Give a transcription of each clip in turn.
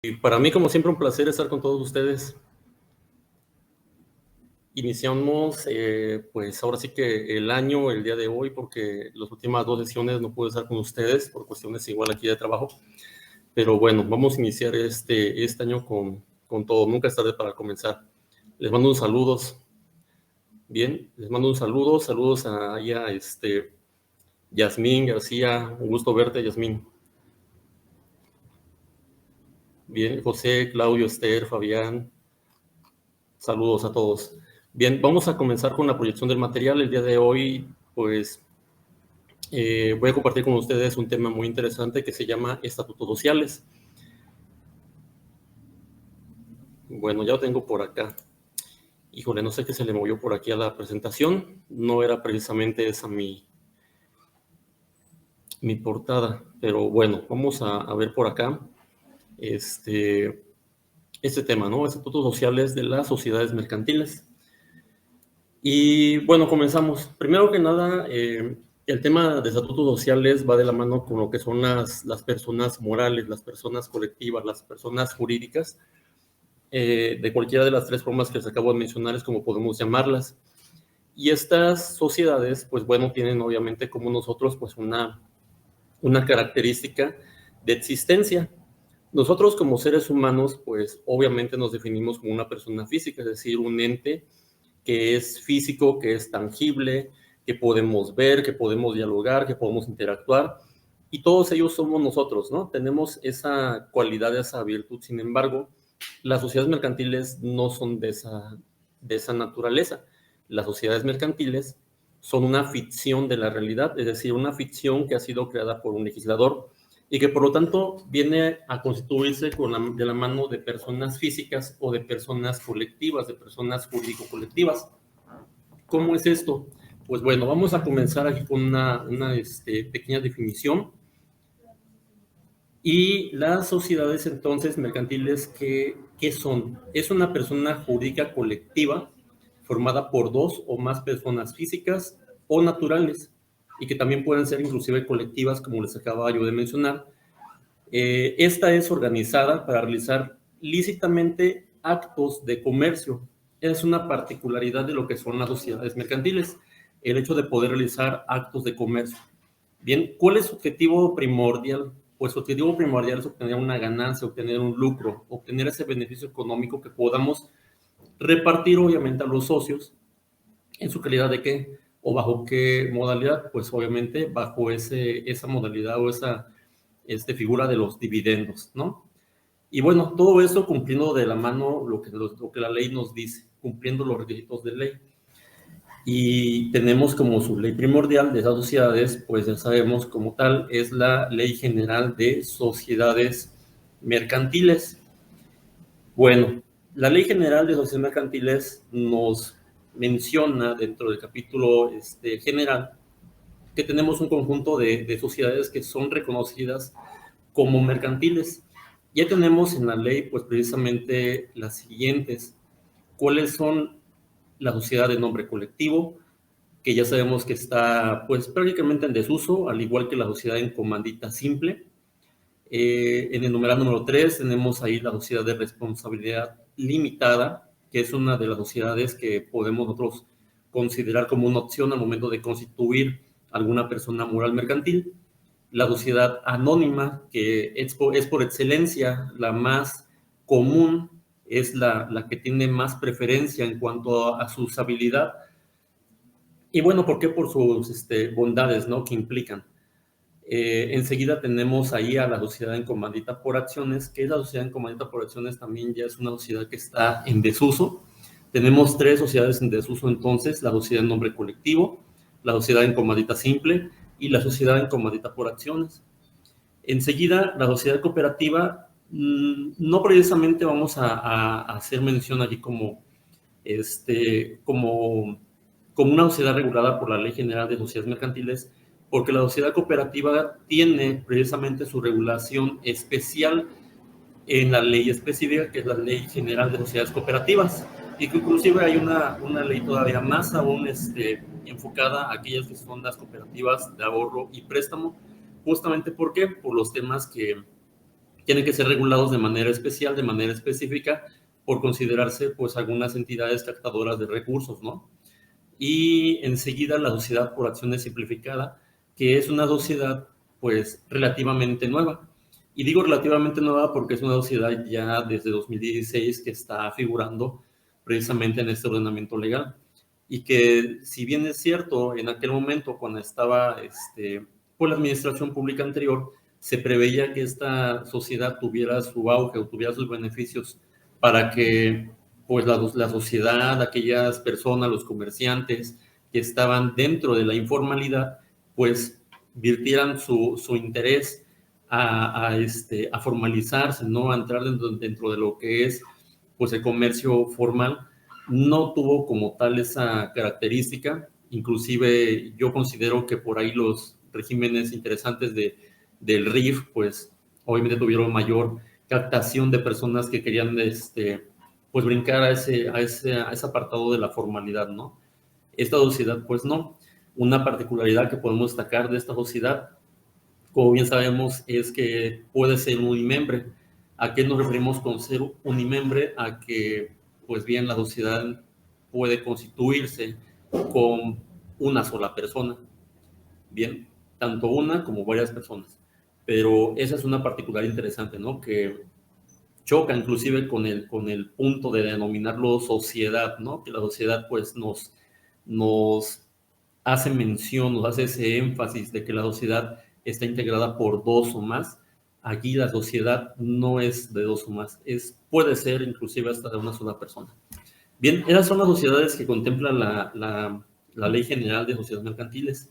Y para mí, como siempre, un placer estar con todos ustedes. Iniciamos, pues ahora sí que el año, el día de hoy, porque las últimas 2 sesiones no pude estar con ustedes por cuestiones igual aquí de trabajo. Pero bueno, vamos a iniciar este año con todo. Nunca es tarde para comenzar. Les mando un saludos. Bien, les mando un saludo. Saludos a Yasmín García. Un gusto verte, Yasmín. Bien, José, Claudio, Esther, Fabián. Saludos a todos. Bien, vamos a comenzar con la proyección del material. El día de hoy, pues, voy a compartir con ustedes un tema muy interesante que se llama estatutos sociales. Bueno, ya lo tengo por acá. Híjole, no sé qué se le movió por aquí a la presentación. No era precisamente esa mi portada, pero bueno, vamos a ver por acá este tema, ¿no? Estatutos sociales de las sociedades mercantiles. Y bueno, comenzamos. Primero que nada, el tema de estatutos sociales va de la mano con lo que son las personas morales, las personas colectivas, las personas jurídicas, de cualquiera de las 3 formas que les acabo de mencionar, es como podemos llamarlas. Y estas sociedades, pues bueno, tienen obviamente como nosotros, pues una característica de existencia. Nosotros como seres humanos, pues obviamente nos definimos como una persona física, es decir, un ente que es físico, que es tangible, que podemos ver, que podemos dialogar, que podemos interactuar, y todos ellos somos nosotros, ¿no? Tenemos esa cualidad, esa virtud. Sin embargo, las sociedades mercantiles no son de esa naturaleza. Las sociedades mercantiles son una ficción de la realidad, es decir, una ficción que ha sido creada por un legislador y que por lo tanto viene a constituirse de la mano de personas físicas o de personas colectivas, de personas jurídico-colectivas. ¿Cómo es esto? Pues bueno, vamos a comenzar aquí con una pequeña definición. Y las sociedades entonces mercantiles, ¿qué son? Es una persona jurídica colectiva formada por 2 o más personas físicas o naturales, y que también pueden ser inclusive colectivas, como les acababa yo de mencionar. Esta es organizada para realizar lícitamente actos de comercio. Es una particularidad de lo que son las sociedades mercantiles, el hecho de poder realizar actos de comercio. Bien, ¿cuál es su objetivo primordial? Pues su objetivo primordial es obtener una ganancia, obtener un lucro, obtener ese beneficio económico que podamos repartir obviamente a los socios. ¿En su calidad de qué? ¿O bajo qué modalidad? Pues obviamente bajo esa modalidad o esa figura de los dividendos, ¿no? Y bueno, todo eso cumpliendo de la mano lo que la ley nos dice, cumpliendo los requisitos de ley. Y tenemos como su ley primordial de esas sociedades, pues ya sabemos como tal, es la Ley General de Sociedades Mercantiles. Bueno, la Ley General de Sociedades Mercantiles nos menciona dentro del capítulo general que tenemos un conjunto de sociedades que son reconocidas como mercantiles. Ya tenemos en la ley, pues precisamente las siguientes. ¿Cuáles son? La sociedad de nombre colectivo, que ya sabemos que está pues prácticamente en desuso, al igual que la sociedad en comandita simple. En el numeral número 3 tenemos ahí la sociedad de responsabilidad limitada, que es una de las sociedades que podemos nosotros considerar como una opción al momento de constituir alguna persona moral mercantil. La sociedad anónima, que es por excelencia la más común, es la que tiene más preferencia en cuanto a su usabilidad. Y bueno, ¿por qué? Por sus bondades, ¿no?, que implican. Enseguida tenemos ahí a la sociedad en comandita por acciones, que la sociedad en comandita por acciones también ya es una sociedad que está en desuso. Tenemos 3 sociedades en desuso entonces: la sociedad en nombre colectivo, la sociedad en comandita simple y la sociedad en comandita por acciones. Enseguida, la sociedad cooperativa, no precisamente vamos a hacer mención allí como una sociedad regulada por la Ley General de Sociedades Mercantiles, porque la sociedad cooperativa tiene precisamente su regulación especial en la ley específica, que es la Ley General de Sociedades Cooperativas, y que inclusive hay una ley todavía más aún enfocada a aquellas que son las cooperativas de ahorro y préstamo. Justamente, ¿por qué? Por los temas que tienen que ser regulados de manera especial, de manera específica, por considerarse pues algunas entidades captadoras de recursos, ¿no? Y enseguida la sociedad por acciones simplificada, que es una sociedad pues relativamente nueva. Y digo relativamente nueva porque es una sociedad ya desde 2016 que está figurando precisamente en este ordenamiento legal. Y que si bien es cierto, en aquel momento cuando estaba por la administración pública anterior, se preveía que esta sociedad tuviera su auge o tuviera sus beneficios para que pues la sociedad, aquellas personas, los comerciantes que estaban dentro de la informalidad, pues virtieran su interés a formalizarse, ¿no? A entrar dentro de lo que es pues el comercio formal. No tuvo como tal esa característica, inclusive yo considero que por ahí los regímenes interesantes del RIF, pues obviamente tuvieron mayor captación de personas que querían pues brincar a ese apartado de la formalidad, ¿no? Esta sociedad, pues no. Una particularidad que podemos destacar de esta sociedad, como bien sabemos, es que puede ser un unimembre. ¿A qué nos referimos con ser unimembre? A que, pues bien, la sociedad puede constituirse con una sola persona. Bien, tanto una como varias personas. Pero esa es una particularidad interesante, ¿no? Que choca inclusive con el punto de denominarlo sociedad, ¿no? Que la sociedad pues nos hace mención, nos hace ese énfasis de que la sociedad está integrada por dos o más. Aquí la sociedad no es de dos o más, puede ser inclusive hasta de una sola persona. Bien, esas son las sociedades que contempla la Ley General de Sociedades Mercantiles.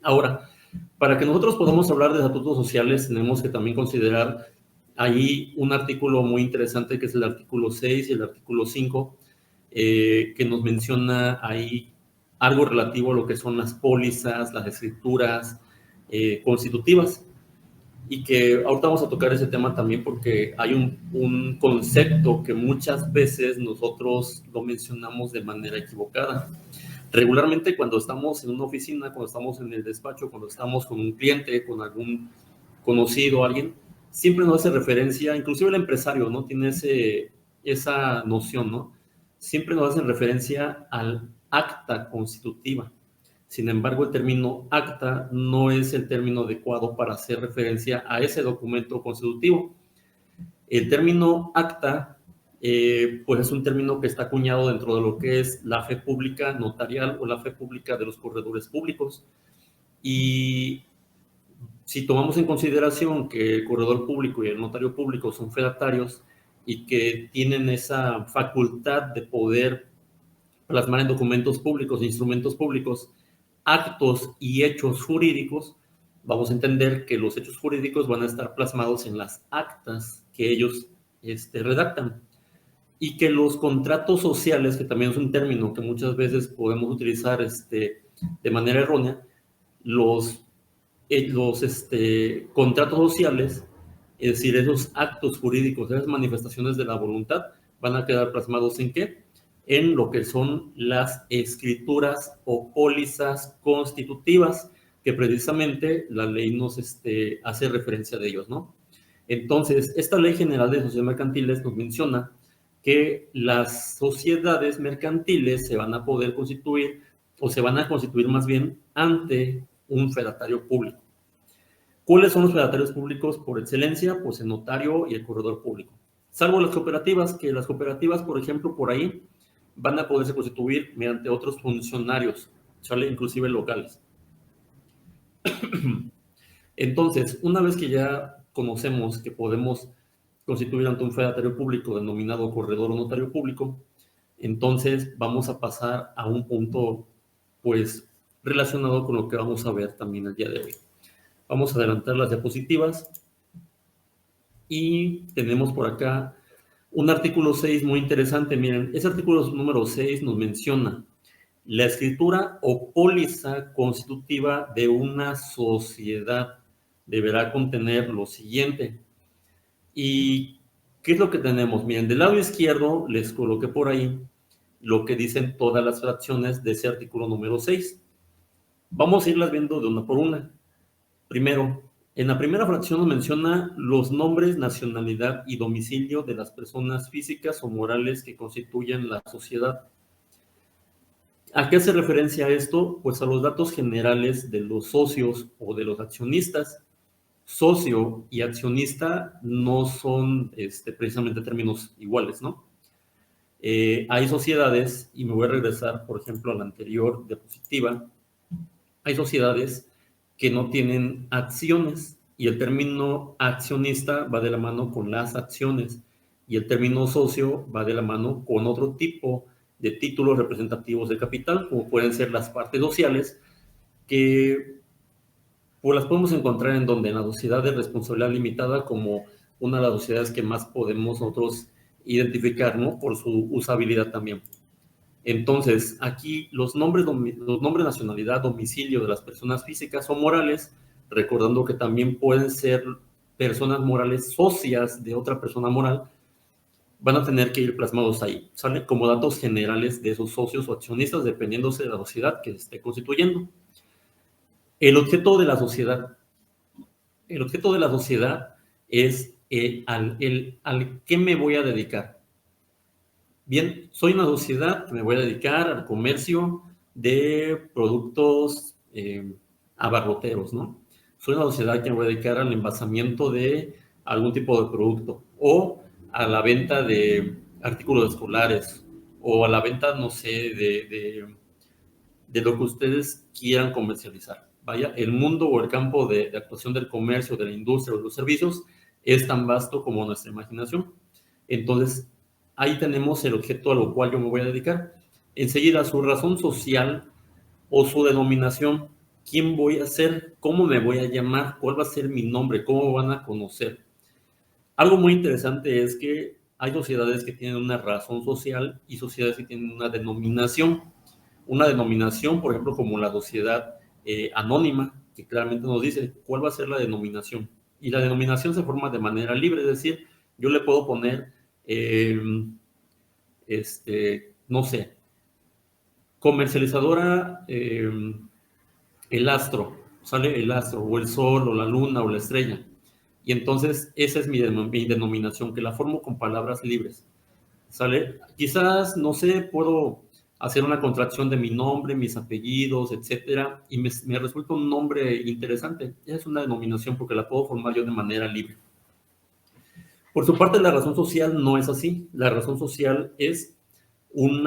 Ahora, para que nosotros podamos hablar de estatutos sociales, tenemos que también considerar ahí un artículo muy interesante que es el artículo 6 y el artículo 5, que nos menciona ahí algo relativo a lo que son las pólizas, las escrituras constitutivas. Y que ahorita vamos a tocar ese tema también porque hay un concepto que muchas veces nosotros lo mencionamos de manera equivocada. Regularmente cuando estamos en una oficina, cuando estamos en el despacho, cuando estamos con un cliente, con algún conocido, alguien, siempre nos hace referencia, inclusive el empresario, ¿no? Tiene esa noción, ¿no? Siempre nos hacen referencia al acta constitutiva. Sin embargo, el término acta no es el término adecuado para hacer referencia a ese documento constitutivo. El término acta, pues es un término que está acuñado dentro de lo que es la fe pública notarial o la fe pública de los corredores públicos. Y si tomamos en consideración que el corredor público y el notario público son fedatarios y que tienen esa facultad de poder plasmar en documentos públicos e instrumentos públicos actos y hechos jurídicos, vamos a entender que los hechos jurídicos van a estar plasmados en las actas que ellos redactan y que los contratos sociales, que también es un término que muchas veces podemos utilizar de manera errónea, los contratos sociales, es decir, esos actos jurídicos, esas manifestaciones de la voluntad, van a quedar plasmados ¿en qué? En lo que son las escrituras o pólizas constitutivas, que precisamente la ley nos hace referencia de ellos, ¿no? Entonces, esta Ley General de Sociedades Mercantiles nos menciona que las sociedades mercantiles se van a poder constituir, o se van a constituir más bien, ante un fedatario público. ¿Cuáles son los fedatarios públicos por excelencia? Pues el notario y el corredor público. Salvo las cooperativas, que las cooperativas, por ejemplo, por ahí, van a poderse constituir mediante otros funcionarios, ¿sale? Inclusive locales. Entonces, una vez que ya conocemos que podemos constituir ante un fedatario público denominado corredor o notario público, entonces vamos a pasar a un punto, pues, relacionado con lo que vamos a ver también el día de hoy. Vamos a adelantar las diapositivas y tenemos por acá un artículo 6 muy interesante. Miren, ese artículo número 6 nos menciona la escritura o póliza constitutiva de una sociedad deberá contener lo siguiente. ¿Y qué es lo que tenemos? Miren, del lado izquierdo les coloqué por ahí lo que dicen todas las fracciones de ese artículo número 6. Vamos a irlas viendo de una por una. Primero, En la primera fracción nos menciona los nombres, nacionalidad y domicilio de las personas físicas o morales que constituyen la sociedad. ¿A qué hace referencia esto? Pues a los datos generales de los socios o de los accionistas. Socio y accionista no son precisamente términos iguales, ¿no? Hay sociedades, y me voy a regresar, por ejemplo, a la anterior diapositiva, hay sociedades que no tienen acciones y el término accionista va de la mano con las acciones y el término socio va de la mano con otro tipo de títulos representativos de capital, como pueden ser las partes sociales, que pues las podemos encontrar en donde, en la sociedad de responsabilidad limitada, como una de las sociedades que más podemos nosotros identificar, ¿no? Por su usabilidad también. Entonces, aquí los nombres, nacionalidad, domicilio de las personas físicas o morales, recordando que también pueden ser personas morales socias de otra persona moral, van a tener que ir plasmados ahí, ¿sale? Como datos generales de esos socios o accionistas, dependiéndose de la sociedad que se esté constituyendo. El objeto de la sociedad. El objeto de la sociedad es al qué me voy a dedicar. Bien, soy una sociedad que me voy a dedicar al comercio de productos abarroteros, ¿no? Soy una sociedad que me voy a dedicar al envasamiento de algún tipo de producto o a la venta de artículos escolares o a la venta, no sé, de lo que ustedes quieran comercializar. Vaya, el mundo o el campo de actuación del comercio, de la industria o de los servicios es tan vasto como nuestra imaginación. Entonces, ahí tenemos el objeto a lo cual yo me voy a dedicar. Enseguida, su razón social o su denominación, quién voy a ser, cómo me voy a llamar, cuál va a ser mi nombre, cómo me van a conocer. Algo muy interesante es que hay sociedades que tienen una razón social y sociedades que tienen una denominación. Una denominación, por ejemplo, como la sociedad anónima, que claramente nos dice cuál va a ser la denominación. Y la denominación se forma de manera libre, es decir, yo le puedo poner, no sé, comercializadora el astro, sale el astro, o el sol, o la luna, o la estrella. Y entonces esa es mi denominación, que la formo con palabras libres. ¿Sale? Quizás, no sé, puedo hacer una contracción de mi nombre, mis apellidos, etcétera, y me resulta un nombre interesante. Esa es una denominación porque la puedo formar yo de manera libre. Por su parte, la razón social no es así. La razón social es un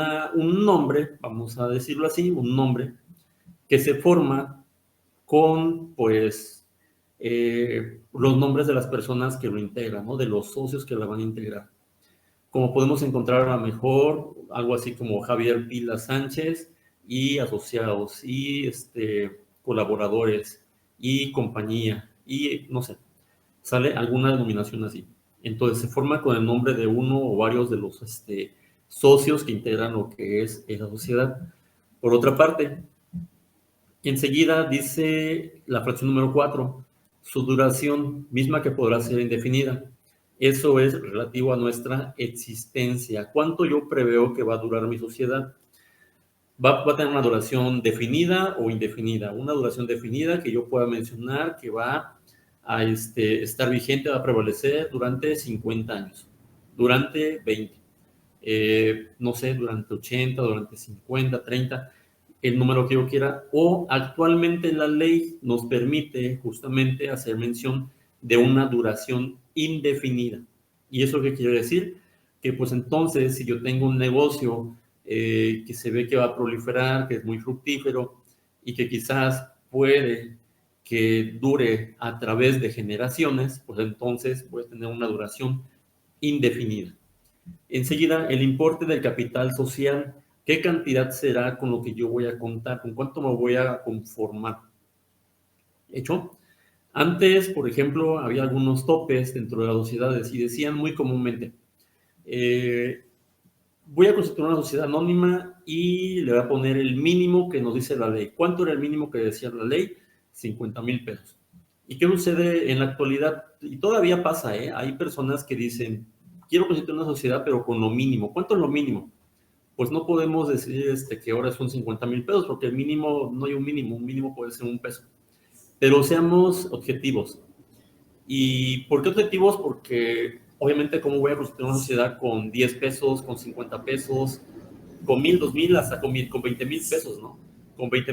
nombre, vamos a decirlo así, un nombre que se forma con, pues, los nombres de las personas que lo integran, ¿no? De los socios que la van a integrar. Como podemos encontrar a lo mejor algo así como Javier Pila Sánchez y asociados y colaboradores y compañía y no sé, sale alguna denominación así. Entonces se forma con el nombre de uno o varios de los socios que integran lo que es esa sociedad. Por otra parte, enseguida dice la fracción número 4, su duración, misma que podrá ser indefinida. Eso es relativo a nuestra existencia. ¿Cuánto yo preveo que va a durar mi sociedad? Va a tener una duración definida o indefinida. Una duración definida que yo pueda mencionar que va a estar vigente, va a prevalecer durante 50 años, durante 20, no sé, durante 80, durante 50, 30, el número que yo quiera. O actualmente la ley nos permite justamente hacer mención de una duración indefinida. ¿Y eso qué quiere decir? Que pues entonces si yo tengo un negocio que se ve que va a proliferar, que es muy fructífero y que quizás puede que dure a través de generaciones, pues entonces voy a tener una duración indefinida. Enseguida, el importe del capital social, ¿qué cantidad será con lo que yo voy a contar? ¿Con cuánto me voy a conformar? ¿Hecho? Antes, por ejemplo, había algunos topes dentro de las sociedades y decían muy comúnmente, voy a constituir una sociedad anónima y le voy a poner el mínimo que nos dice la ley. ¿Cuánto era el mínimo que decía la ley? 50,000 pesos. ¿Y qué sucede en la actualidad? Y todavía pasa, ¿eh? Hay personas que dicen, quiero constituir una sociedad, pero con lo mínimo. ¿Cuánto es lo mínimo? Pues no podemos decir que ahora son 50,000 pesos, porque el mínimo, no hay un mínimo puede ser un peso. Pero seamos objetivos. ¿Y por qué objetivos? Porque obviamente cómo voy a construir una sociedad con 10 pesos, con 50 pesos, con 1000, 2000, hasta con 20,000 pesos, ¿no? Con 20